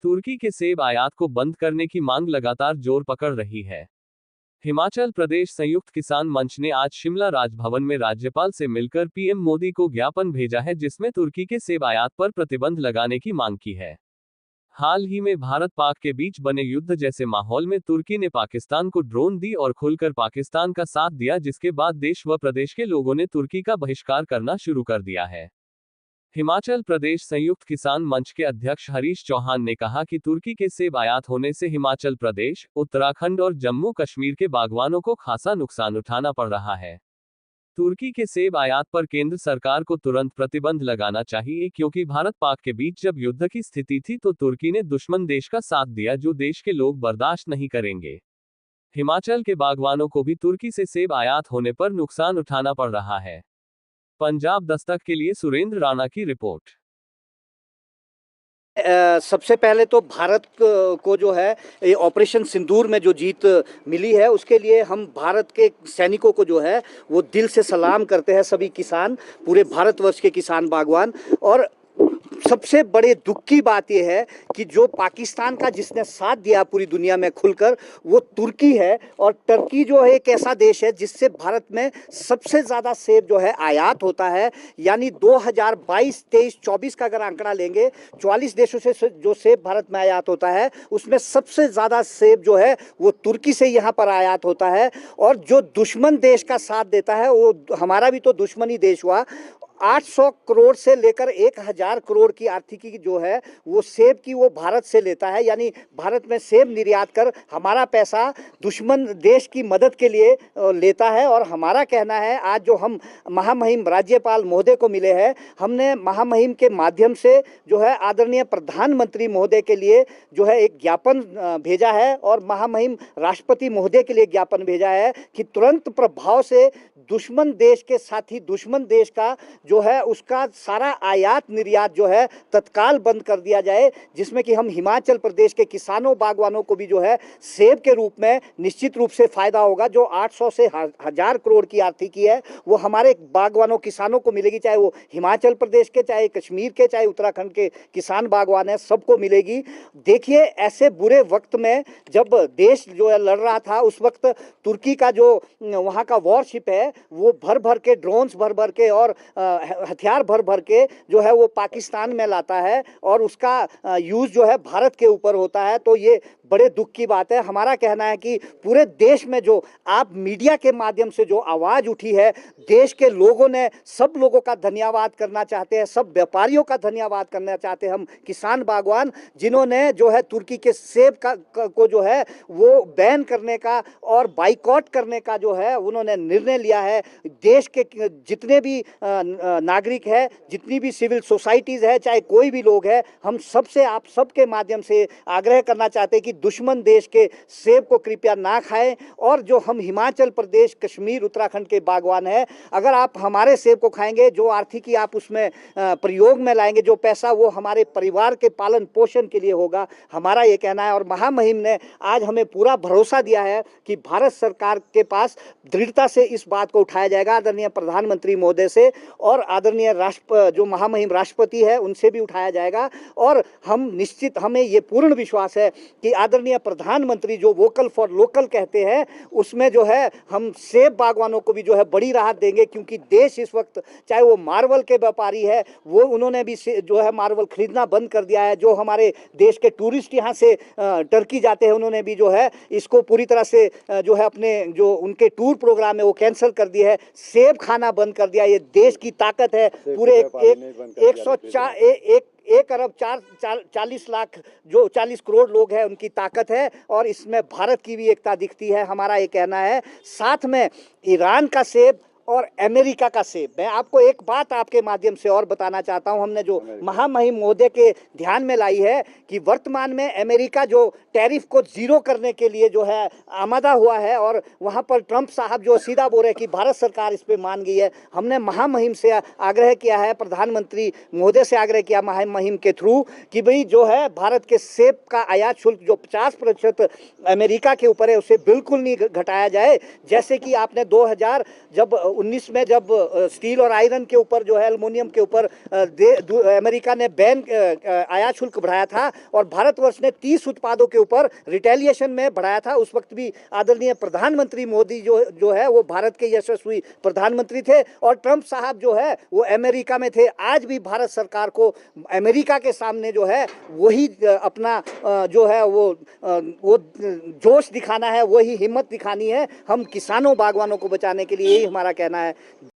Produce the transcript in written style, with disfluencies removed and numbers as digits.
तुर्की के सेब आयात को बंद करने की मांग लगातार जोर पकड़ रही है। हिमाचल प्रदेश संयुक्त किसान मंच ने आज शिमला राजभवन में राज्यपाल से मिलकर पीएम मोदी को ज्ञापन भेजा है, जिसमें तुर्की के सेब आयात पर प्रतिबंध लगाने की मांग की है। हाल ही में भारत पाक के बीच बने युद्ध जैसे माहौल में तुर्की ने पाकिस्तान को ड्रोन दी और खुलकर पाकिस्तान का साथ दिया, जिसके बाद देश व प्रदेश के लोगों ने तुर्की का बहिष्कार करना शुरू कर दिया है। हिमाचल प्रदेश संयुक्त किसान मंच के अध्यक्ष हरीश चौहान ने कहा कि तुर्की के सेब आयात होने से हिमाचल प्रदेश, उत्तराखंड और जम्मू कश्मीर के बागवानों को खासा नुकसान उठाना पड़ रहा है। तुर्की के सेब आयात पर केंद्र सरकार को तुरंत प्रतिबंध लगाना चाहिए, क्योंकि भारत पाक के बीच जब युद्ध की स्थिति थी तो तुर्की ने दुश्मन देश का साथ दिया, जो देश के लोग बर्दाश्त नहीं करेंगे। हिमाचल के बागवानों को भी तुर्की से सेब आयात होने पर नुकसान उठाना पड़ रहा है। पंजाब दस्तक के लिए सुरेंद्र राणा की रिपोर्ट। सबसे पहले तो भारत को जो है ये ऑपरेशन सिंदूर में जो जीत मिली है उसके लिए हम भारत के सैनिकों को जो है वो दिल से सलाम करते हैं, सभी किसान, पूरे भारतवर्ष के किसान बागवान। और सबसे बड़े दुख की बात यह है कि जो पाकिस्तान का जिसने साथ दिया पूरी दुनिया में खुलकर, वो तुर्की है। और टर्की जो है एक ऐसा देश है जिससे भारत में सबसे ज़्यादा सेब जो है आयात होता है। यानी 2022, 23, 24 का अगर आंकड़ा लेंगे, 44 देशों से जो सेब भारत में आयात होता है उसमें सबसे ज़्यादा सेब जो है वो तुर्की से यहाँ पर आयात होता है। और जो दुश्मन देश का साथ देता है वो हमारा भी तो दुश्मनी देश हुआ। 800 करोड़ से लेकर 1000 करोड़ की आर्थिकी जो है वो सेब की वो भारत से लेता है। यानी भारत में सेब निर्यात कर हमारा पैसा दुश्मन देश की मदद के लिए लेता है। और हमारा कहना है, आज जो हम महामहिम राज्यपाल महोदय को मिले हैं, हमने महामहिम के माध्यम से जो है आदरणीय प्रधानमंत्री महोदय के लिए जो है एक ज्ञापन भेजा है और महामहिम राष्ट्रपति महोदय के लिए ज्ञापन भेजा है कि तुरंत प्रभाव से दुश्मन देश के साथी दुश्मन देश का जो है उसका सारा आयात निर्यात जो है तत्काल बंद कर दिया जाए, जिसमें कि हम हिमाचल प्रदेश के किसानों बागवानों को भी जो है सेब के रूप में निश्चित रूप से फायदा होगा। जो 800 से 1000 करोड़ की आर्थिकी है वो हमारे बागवानों किसानों को मिलेगी, चाहे वो हिमाचल प्रदेश के, चाहे कश्मीर के, चाहे उत्तराखंड के किसान बागवान है, सबको मिलेगी। देखिए, ऐसे बुरे वक्त में जब देश जो है लड़ रहा था, उस वक्त तुर्की का जो वहाँ का वॉरशिप है वो भर भर के ड्रोन्स भर भर के और हथियार भर भर के जो है वो पाकिस्तान में लाता है और उसका यूज़ जो है भारत के ऊपर होता है। तो ये बड़े दुख की बात है। हमारा कहना है कि पूरे देश में जो आप मीडिया के माध्यम से जो आवाज़ उठी है, देश के लोगों ने, सब लोगों का धन्यवाद करना चाहते हैं, सब व्यापारियों का धन्यवाद करना चाहते हैं हम किसान बागवान, जिन्होंने जो है तुर्की के सेब को जो है वो बैन करने का और बाइकॉट करने का जो है उन्होंने निर्णय लिया है। देश के जितने भी नागरिक है, जितनी भी सिविल सोसाइटीज़ है, चाहे कोई भी लोग है, हम सबसे, आप सबके माध्यम से आग्रह करना चाहते हैं कि दुश्मन देश के सेब को कृपया ना खाएं। और जो हम हिमाचल प्रदेश, कश्मीर, उत्तराखंड के बागवान हैं, अगर आप हमारे सेब को खाएंगे, जो आर्थिकी आप उसमें प्रयोग में लाएंगे, जो पैसा वो हमारे परिवार के पालन पोषण के लिए होगा, हमारा ये कहना है। और महामहिम ने आज हमें पूरा भरोसा दिया है कि भारत सरकार के पास दृढ़ता से इस बात को उठाया जाएगा, आदरणीय प्रधानमंत्री महोदय से और आदरणीय जो महामहिम राष्ट्रपति है उनसे भी उठाया जाएगा। और हम निश्चित, हमें ये पूर्ण विश्वास है कि आदरणीय प्रधानमंत्री जो वोकल फॉर लोकल कहते हैं, उसमें जो है हम सेब बागवानों को भी जो है बड़ी राहत देंगे। क्योंकि देश इस वक्त, चाहे वो मार्बल के व्यापारी है, वो उन्होंने भी जो है मार्बल खरीदना बंद कर दिया है। जो हमारे देश के टूरिस्ट यहाँ से टर्की जाते हैं, उन्होंने भी जो है इसको पूरी तरह से जो है अपने जो उनके टूर प्रोग्राम है वो कैंसिल कर दिया है, सेब खाना बंद कर दिया। ये देश की ताकत है। पूरे 1 अरब 40 लाख जो 40 करोड़ लोग हैं उनकी ताकत है और इसमें भारत की भी एकता दिखती है, हमारा ये कहना है। साथ में ईरान का सेब और अमेरिका का सेब। मैं आपको एक बात आपके माध्यम से और बताना चाहता हूं, हमने जो महामहिम महोदय के ध्यान में लाई है कि वर्तमान में अमेरिका जो टैरिफ को जीरो करने के लिए जो है आमादा हुआ है और वहां पर ट्रंप साहब जो सीधा बोल रहे हैं कि भारत सरकार इस पे मान गई है। हमने महामहिम से आग्रह किया है, प्रधानमंत्री महोदय से आग्रह किया महामहिम के थ्रू कि भाई जो है भारत के सेब का आयात शुल्क जो 50% अमेरिका के ऊपर है उसे बिल्कुल नहीं घटाया जाए। जैसे कि आपने 2000 जब 19 में जब स्टील और आयरन के ऊपर जो है, एल्युमिनियम के ऊपर अमेरिका ने बैन आयात शुल्क बढ़ाया था और भारतवर्ष ने 30 उत्पादों के ऊपर रिटेलिएशन में बढ़ाया था। उस वक्त भी आदरणीय प्रधानमंत्री मोदी जो है वो भारत के यशस्वी प्रधानमंत्री थे और ट्रंप साहब जो है वो अमेरिका में थे। आज भी भारत सरकार को अमेरिका के सामने जो है वही अपना जो है वो जोश दिखाना है, वही हिम्मत दिखानी है। हम किसानों बागवानों को बचाने के लिए, यही हमारा कहना है।